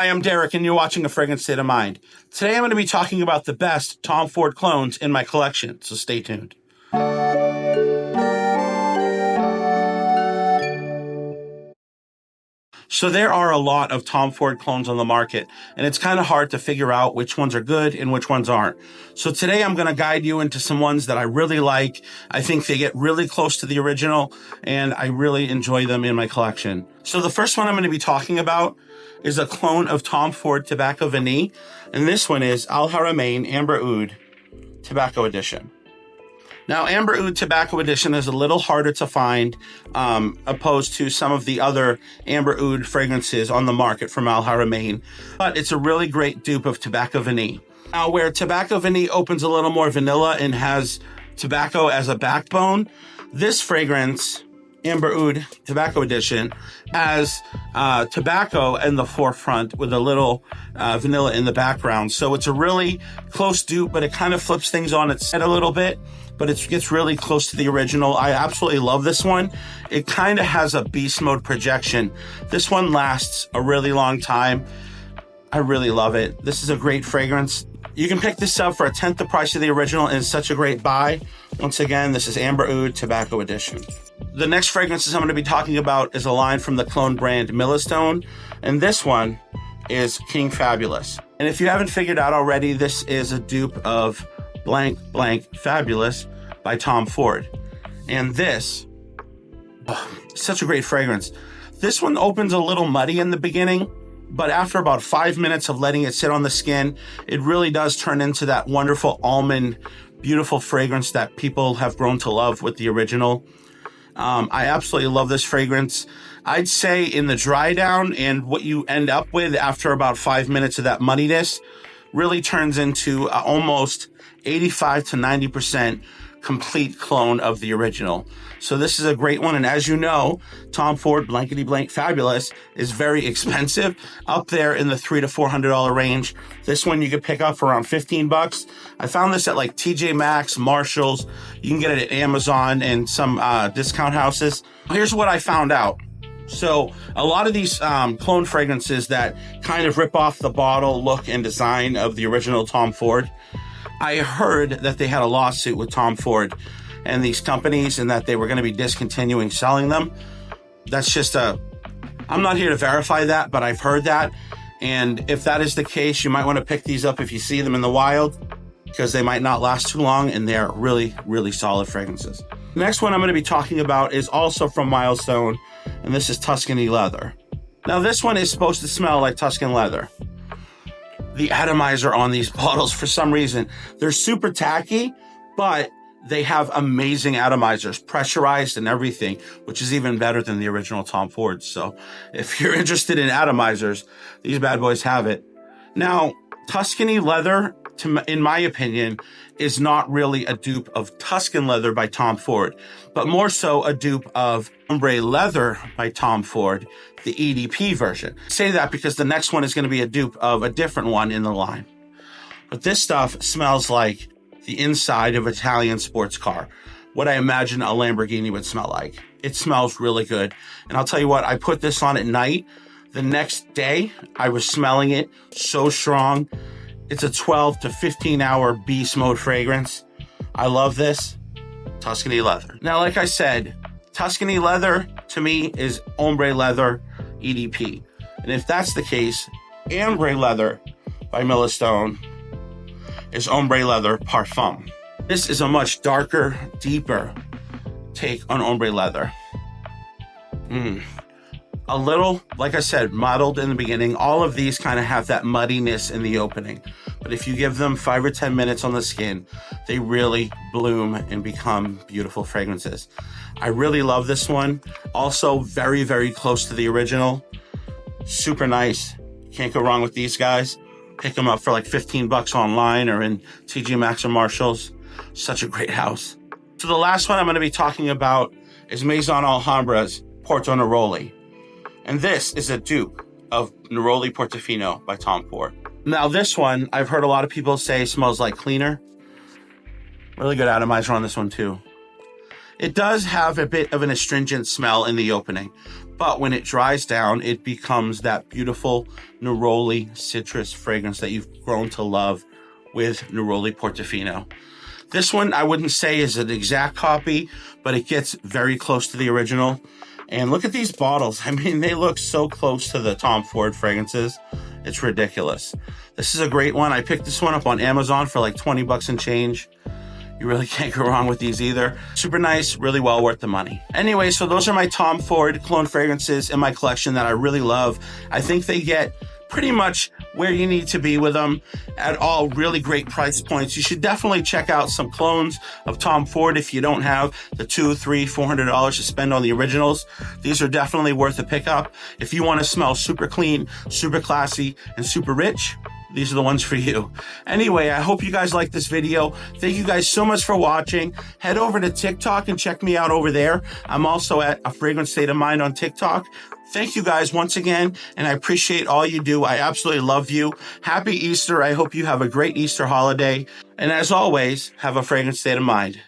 Hi, I'm Derek, and you're watching A Fragrance State of Mind. Today I'm going to be talking about the best Tom Ford clones in my collection, so stay tuned. So there are a lot of Tom Ford clones on the market, and it's kind of hard to figure out which ones are good and which ones aren't. So today I'm going to guide you into some ones that I really like. I think they get really close to the original, and I really enjoy them in my collection. So the first one I'm going to be talking about is a clone of Tom Ford Tobacco Vanille, and this one is Al Haramain Amber Oud Tobacco Edition. Now, Amber Oud Tobacco Edition is a little harder to find opposed to some of the other Amber Oud fragrances on the market from Al Haramain, but it's a really great dupe of Tobacco Vanille. Now, where Tobacco Vanille opens a little more vanilla and has tobacco as a backbone, this fragrance, Amber Oud Tobacco Edition, has tobacco in the forefront with a little vanilla in the background. So it's a really close dupe, but it kind of flips things on its head a little bit, but it gets really close to the original. I absolutely love this one. It kind of has a beast mode projection. This one lasts a really long time. I really love it. This is a great fragrance. You can pick this up for a tenth the price of the original, and it's such a great buy. Once again, this is Amber Oud Tobacco Edition. The next fragrances I'm going to be talking about is a line from the clone brand Millestone, and this one is King Fabulous. And if you haven't figured out already, this is a dupe of Blank Blank Fabulous by Tom Ford. And this, such a great fragrance. This one opens a little muddy in the beginning, but after about 5 minutes of letting it sit on the skin, it really does turn into that wonderful almond, beautiful fragrance that people have grown to love with the original. I absolutely love this fragrance. I'd say in the dry down and what you end up with after about 5 minutes of that muddiness really turns into almost 85 to 90% complete clone of the original. So this is a great one. And as you know, Tom Ford Blankety Blank Fabulous is very expensive, up there in the $300 to $400 range. This one you could pick up for around 15 bucks. I found this at like TJ Maxx, Marshalls. You can get it at Amazon and some discount houses. Here's what I found out. So a lot of these clone fragrances that kind of rip off the bottle look and design of the original Tom Ford, I heard that they had a lawsuit with Tom Ford and these companies and that they were going to be discontinuing selling them. That's just I'm not here to verify that, but I've heard that. And if that is the case, you might want to pick these up if you see them in the wild, because they might not last too long and they're really, really solid fragrances. The next one I'm going to be talking about is also from Milestone, and this is Tuscany Leather. Now, this one is supposed to smell like Tuscan leather. The atomizer on these bottles, for some reason, they're super tacky, but they have amazing atomizers, pressurized and everything, which is even better than the original Tom Ford. So if you're interested in atomizers, these bad boys have it. Now, Tuscany Leather, in my opinion, is not really a dupe of Tuscan Leather by Tom Ford, but more so a dupe of Ombre Leather by Tom Ford, the EDP version. I say that because the next one is going to be a dupe of a different one in the line. But this stuff smells like the inside of an Italian sports car, what I imagine a Lamborghini would smell like. It smells really good. And I'll tell you what, I put this on at night. The next day, I was smelling it so strong. It's a 12 to 15 hour beast mode fragrance. I love this. Tuscany Leather. Now, like I said, Tuscany Leather to me is Ombre Leather EDP. And if that's the case, Ambre Leather by Millestone is Ombre Leather Parfum. This is a much darker, deeper take on Ombre Leather. A little, like I said, mottled in the beginning. All of these kind of have that muddiness in the opening. But if you give them 5 or 10 minutes on the skin, they really bloom and become beautiful fragrances. I really love this one. Also very, very close to the original. Super nice. Can't go wrong with these guys. Pick them up for like 15 bucks online or in TJ Maxx or Marshalls. Such a great house. So the last one I'm going to be talking about is Maison Alhambra's Porto Neroli. And this is a dupe of Neroli Portofino by Tom Ford. Now this one, I've heard a lot of people say smells like cleaner. Really good atomizer on this one too. It does have a bit of an astringent smell in the opening, but when it dries down, it becomes that beautiful Neroli citrus fragrance that you've grown to love with Neroli Portofino. This one, I wouldn't say is an exact copy, but it gets very close to the original. And look at these bottles. I mean, they look so close to the Tom Ford fragrances. It's ridiculous. This is a great one. I picked this one up on Amazon for like 20 bucks and change. You really can't go wrong with these either. Super nice, really well worth the money. Anyway, so those are my Tom Ford cologne fragrances in my collection that I really love. I think they get pretty much where you need to be with them at all really great price points. You should definitely check out some clones of Tom Ford if you don't have the $200, $300, $400 to spend on the originals. These are definitely worth a pickup. If you want to smell super clean, super classy, and super rich, these are the ones for you. Anyway, I hope you guys liked this video. Thank you guys so much for watching. Head over to TikTok and check me out over there. I'm also at A Fragrant State of Mind on TikTok. Thank you guys once again, and I appreciate all you do. I absolutely love you. Happy Easter. I hope you have a great Easter holiday. And as always, have a fragrant state of mind.